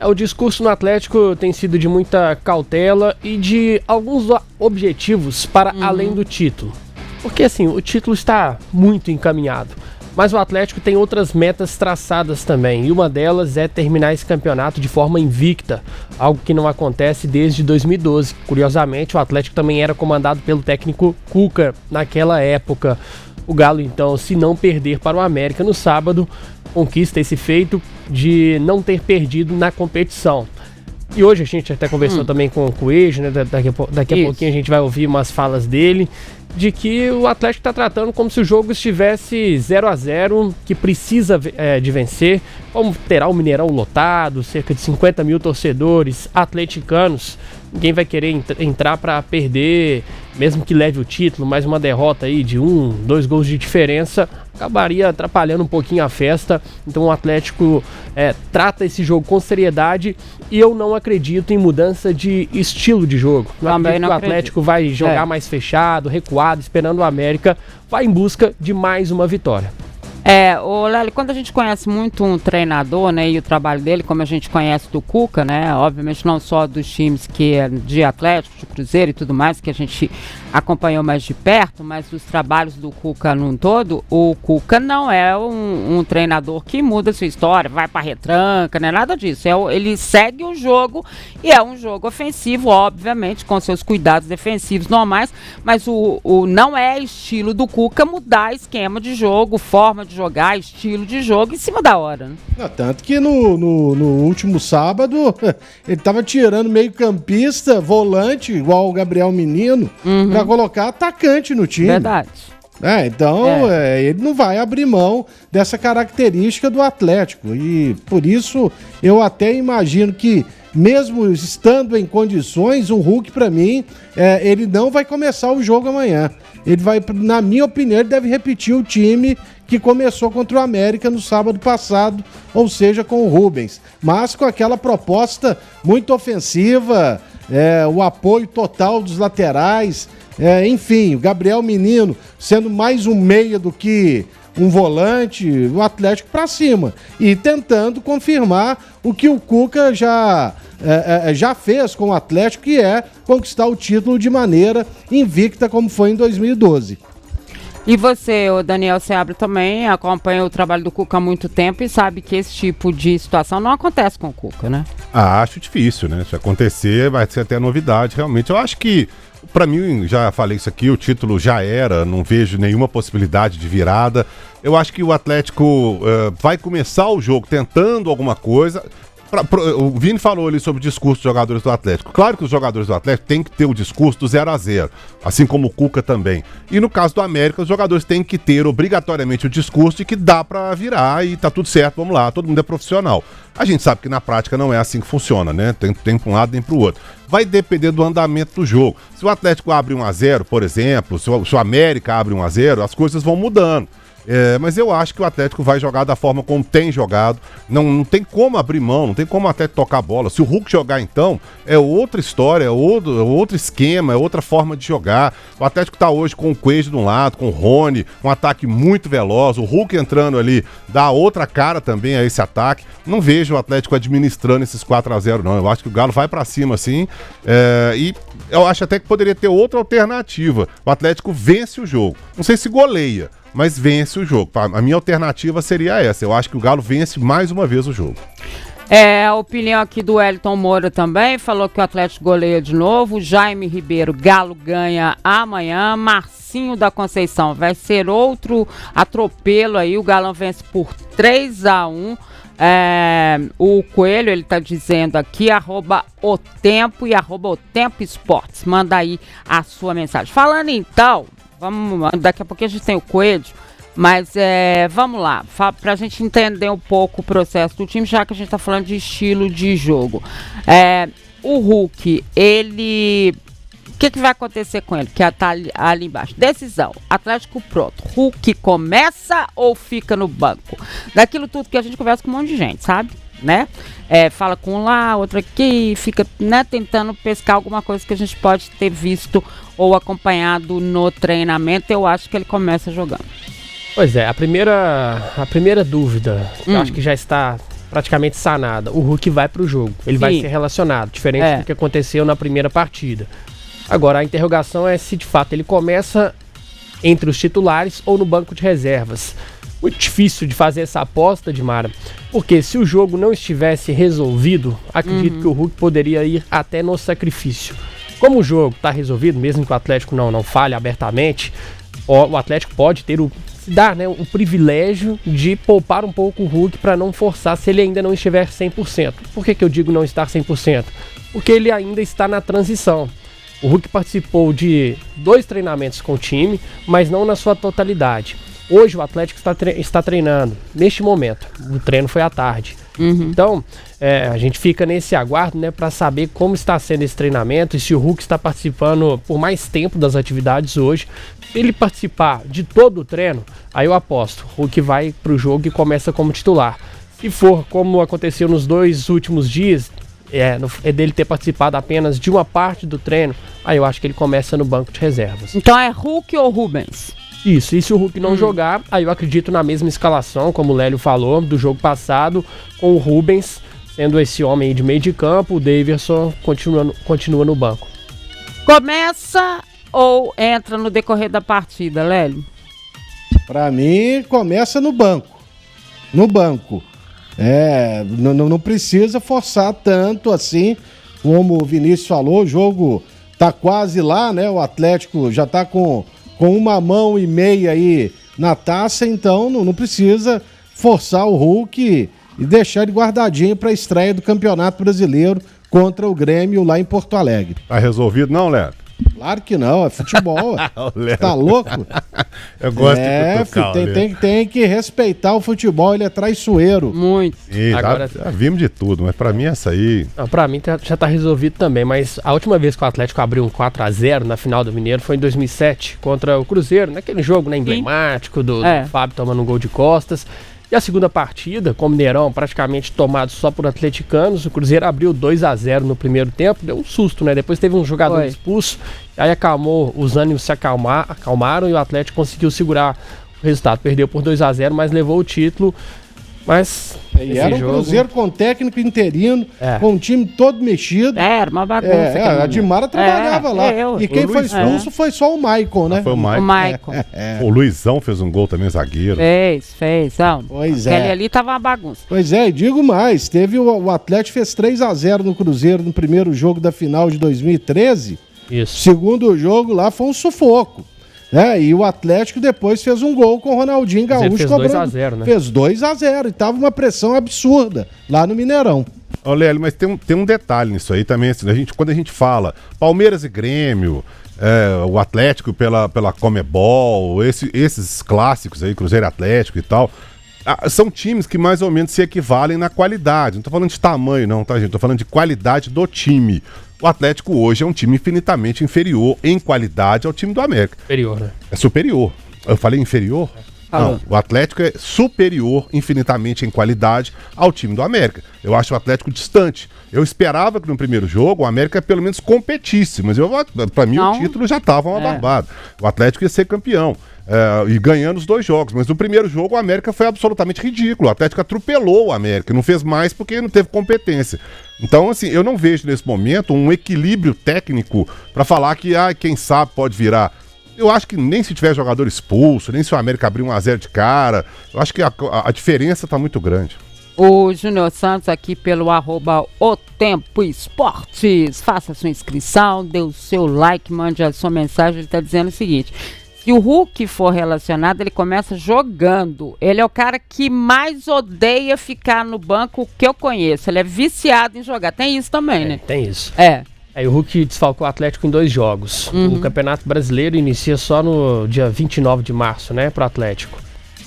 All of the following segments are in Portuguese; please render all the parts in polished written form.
O discurso no Atlético tem sido de muita cautela e de alguns objetivos para além do título. Porque assim, o título está muito encaminhado. Mas o Atlético tem outras metas traçadas também, e uma delas é terminar esse campeonato de forma invicta, algo que não acontece desde 2012. Curiosamente, o Atlético também era comandado pelo técnico Cuca naquela época. O Galo, então, se não perder para o América no sábado, conquista esse feito de não ter perdido na competição. E hoje a gente até conversou também com o Coelho, né? Daqui a pouquinho a gente vai ouvir umas falas dele, de que o Atlético está tratando como se o jogo estivesse 0-0, que precisa de vencer, como terá o Mineirão lotado, cerca de 50 mil torcedores atleticanos. Ninguém vai querer entrar para perder, mesmo que leve o título, mas uma derrota aí de 2 gols de diferença acabaria atrapalhando um pouquinho a festa. Então o Atlético trata esse jogo com seriedade e eu não acredito em mudança de estilo de jogo. Não acredito que o Atlético vai jogar mais fechado, recuado, esperando o América, vai em busca de mais uma vitória. Ô Lélio, quando a gente conhece muito um treinador, né, e o trabalho dele, como a gente conhece do Cuca, né, obviamente não só dos times que é de Atlético, de Cruzeiro e tudo mais, que a gente acompanhou mais de perto, mas os trabalhos do Cuca num todo, o Cuca não é um treinador que muda sua história, vai pra retranca, não é nada disso, ele segue o jogo e é um jogo ofensivo, obviamente, com seus cuidados defensivos normais, mas o não é estilo do Cuca mudar esquema de jogo, forma de jogar, estilo de jogo em cima da hora, né? Tanto que no último sábado ele tava tirando meio campista, volante, igual o Gabriel Menino, pra colocar atacante no time. Verdade. Então ele não vai abrir mão dessa característica do Atlético e por isso eu até imagino que mesmo estando em condições, o Hulk pra mim, ele não vai começar o jogo amanhã. Ele vai, na minha opinião, ele deve repetir o time que começou contra o América no sábado passado, ou seja, com o Rubens, mas com aquela proposta muito ofensiva, o apoio total dos laterais, enfim, o Gabriel Menino sendo mais um meia do que um volante, o Atlético para cima e tentando confirmar o que o Cuca já fez com o Atlético, que é conquistar o título de maneira invicta como foi em 2012. E você, o Daniel Seabra, também acompanha o trabalho do Cuca há muito tempo e sabe que esse tipo de situação não acontece com o Cuca, né? Acho difícil, né? Se acontecer, vai ser até novidade, realmente. Eu acho que, pra mim, já falei isso aqui, o título já era, não vejo nenhuma possibilidade de virada. Eu acho que o Atlético vai começar o jogo tentando alguma coisa. O Vini falou ali sobre o discurso dos jogadores do Atlético. Claro que os jogadores do Atlético têm que ter o discurso do 0-0, assim como o Cuca também. E no caso do América, os jogadores têm que ter obrigatoriamente o discurso de que dá pra virar e tá tudo certo, vamos lá, todo mundo é profissional. A gente sabe que na prática não é assim que funciona, né? Tem pra um lado nem pro outro. Vai depender do andamento do jogo. Se o Atlético abre 1-0, por exemplo, se o América abre 1-0, as coisas vão mudando. Mas eu acho que o Atlético vai jogar da forma como tem jogado. Não tem como abrir mão, não tem como o Atlético tocar a bola. Se o Hulk jogar, então, é outra história, é outro esquema, é outra forma de jogar. O Atlético tá hoje com o Coelho de um lado, com o Rony, um ataque muito veloz. O Hulk entrando ali dá outra cara também a esse ataque. Não vejo o Atlético administrando esses 4-0, não. Eu acho que o Galo vai pra cima, sim. E eu acho até que poderia ter outra alternativa. O Atlético vence o jogo. Não sei se goleia, mas vence o jogo. A minha alternativa seria essa. Eu acho que o Galo vence mais uma vez o jogo. A opinião aqui do Wellington Moura também, falou que o Atlético goleia de novo. Jaime Ribeiro, Galo ganha amanhã. Marcinho da Conceição, vai ser outro atropelo aí, o Galão vence por 3-1. O Coelho, ele tá dizendo aqui, @o tempo e @o tempo esportes. Manda aí a sua mensagem. Falando então, daqui a pouquinho a gente tem o Coelho, mas vamos lá, pra gente entender um pouco o processo do time, já que a gente tá falando de estilo de jogo. O Hulk, o que vai acontecer com ele? Que tá ali embaixo. Decisão. Atlético pronto. Hulk começa ou fica no banco? Daquilo tudo que a gente conversa com um monte de gente, sabe? Né? Fala com um lá, outro aqui, fica, né, tentando pescar alguma coisa que a gente pode ter visto ou acompanhado no treinamento. Eu acho que ele começa jogando. Pois é, a primeira dúvida, que eu acho que já está praticamente sanada, o Hulk vai pro jogo. Ele vai ser relacionado, diferente do que aconteceu na primeira partida. Agora, a interrogação é se de fato ele começa entre os titulares ou no banco de reservas. Muito difícil de fazer essa aposta, Dimara, porque se o jogo não estivesse resolvido, acredito que o Hulk poderia ir até no sacrifício. Como o jogo está resolvido, mesmo que o Atlético não falhe abertamente, o Atlético pode ter o privilégio de poupar um pouco o Hulk para não forçar se ele ainda não estiver 100%. Por que eu digo não estar 100%? Porque ele ainda está na transição. O Hulk participou de 2 treinamentos com o time, mas não na sua totalidade. Hoje o Atlético está treinando, neste momento. O treino foi à tarde. Então, a gente fica nesse aguardo, né, para saber como está sendo esse treinamento e se o Hulk está participando por mais tempo das atividades hoje. Se ele participar de todo o treino, aí eu aposto, o Hulk vai para o jogo e começa como titular. Se for como aconteceu nos 2 últimos dias, dele ter participado apenas de uma parte do treino, aí eu acho que ele começa no banco de reservas. Então é Hulk ou Rubens? Isso, e se o Hulk não jogar, aí eu acredito na mesma escalação, como o Lélio falou, do jogo passado, com o Rubens sendo esse homem aí de meio de campo, o Daverson continua no banco. Começa ou entra no decorrer da partida, Lélio? Pra mim, começa no banco. No banco. Não precisa forçar tanto assim, como o Vinícius falou, o jogo tá quase lá, né? O Atlético já tá com uma mão e meia aí na taça, então não precisa forçar o Hulk e deixar ele guardadinho para a estreia do Campeonato Brasileiro contra o Grêmio lá em Porto Alegre. Tá resolvido não, Léo? Claro que não, é futebol. Tá louco? Eu gosto de cutucar, tem que respeitar o futebol, ele é traiçoeiro. Muito. Agora, já vimos de tudo, mas pra mim essa aí... Não, pra mim já tá resolvido também, mas a última vez que o Atlético abriu um 4-0 na final do Mineiro foi em 2007, contra o Cruzeiro, naquele jogo emblemático do Fábio tomando um gol de costas. E a segunda partida, com o Mineirão praticamente tomado só por atleticanos, o Cruzeiro abriu 2-0 no primeiro tempo, deu um susto, né? Depois teve um jogador expulso, aí acalmou, os ânimos se acalmaram e o Atlético conseguiu segurar o resultado. Perdeu por 2-0, mas levou o título. Mas e era um Cruzeiro com técnico interino, com um time todo mexido. Era uma bagunça. A Dimara trabalhava lá. E quem foi expulso foi só o Maicon, né? Foi o Maicon. O Luizão fez um gol também, zagueiro. Fez. Pois Aquele ali tava uma bagunça. Pois e digo mais, teve o Atlético fez 3-0 no Cruzeiro no primeiro jogo da final de 2013. Isso. Segundo jogo lá foi um sufoco. E o Atlético depois fez um gol com o Ronaldinho Gaúcho. Fez 2-0, né? Fez 2-0 e tava uma pressão absurda lá no Mineirão. Ô, Lélio, mas tem um detalhe nisso aí também. Assim, quando a gente fala Palmeiras e Grêmio, o Atlético pela Comebol, esses clássicos aí, Cruzeiro e Atlético e tal, são times que mais ou menos se equivalem na qualidade. Não tô falando de tamanho não, tá, gente? Tô falando de qualidade do time. O Atlético hoje é um time infinitamente inferior em qualidade ao time do América. Superior, né? É superior. Eu falei inferior? Não, o Atlético é superior infinitamente em qualidade ao time do América. Eu acho o Atlético distante. Eu esperava que no primeiro jogo o América pelo menos competisse, mas pra mim o título já tava uma barbada. O Atlético ia ser campeão. E ganhando os 2 jogos, mas no primeiro jogo o América foi absolutamente ridículo. O Atlético atropelou o América, não fez mais porque não teve competência. Então, assim, eu não vejo nesse momento um equilíbrio técnico para falar que quem sabe pode virar. Eu acho que nem se tiver jogador expulso, nem se o América abrir 1-0 de cara, eu acho que a diferença tá muito grande. O Júnior Santos aqui pelo @otempoesportes. Faça sua inscrição, dê o seu like, mande a sua mensagem. Ele tá dizendo o seguinte: se o Hulk for relacionado, ele começa jogando. Ele é o cara que mais odeia ficar no banco que eu conheço. Ele é viciado em jogar. Tem isso também, né? Tem isso. Aí o Hulk desfalcou o Atlético em 2 jogos. O Campeonato Brasileiro inicia só no dia 29 de março, né, pro Atlético.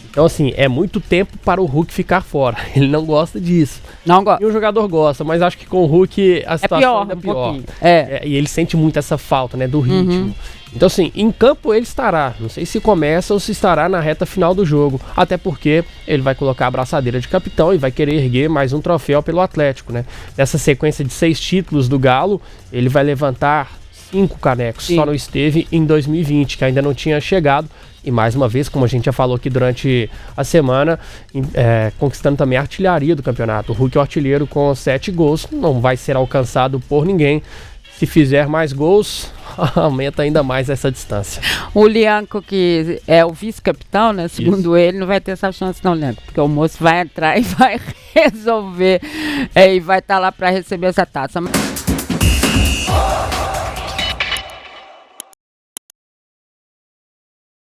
Então, assim, é muito tempo para o Hulk ficar fora. Ele não gosta disso. Não gosta. E o jogador gosta, mas acho que com o Hulk a situação ainda é pior. E ele sente muito essa falta, né, do ritmo. Então, assim, em campo ele estará. Não sei se começa ou se estará na reta final do jogo. Até porque ele vai colocar a braçadeira de capitão e vai querer erguer mais um troféu pelo Atlético, né? Nessa sequência de 6 títulos do Galo, ele vai levantar 5 canecos, Sim. só não esteve em 2020, que ainda não tinha chegado. E mais uma vez, como a gente já falou aqui durante a semana, conquistando também a artilharia do campeonato. O Hulk é o artilheiro com 7 gols, não vai ser alcançado por ninguém. Se fizer mais gols, aumenta ainda mais essa distância. O Lianco, que é o vice-capitão, né? Segundo ele, não vai ter essa chance não, Lianco. Porque o moço vai entrar e vai resolver. E vai estar lá para receber essa taça.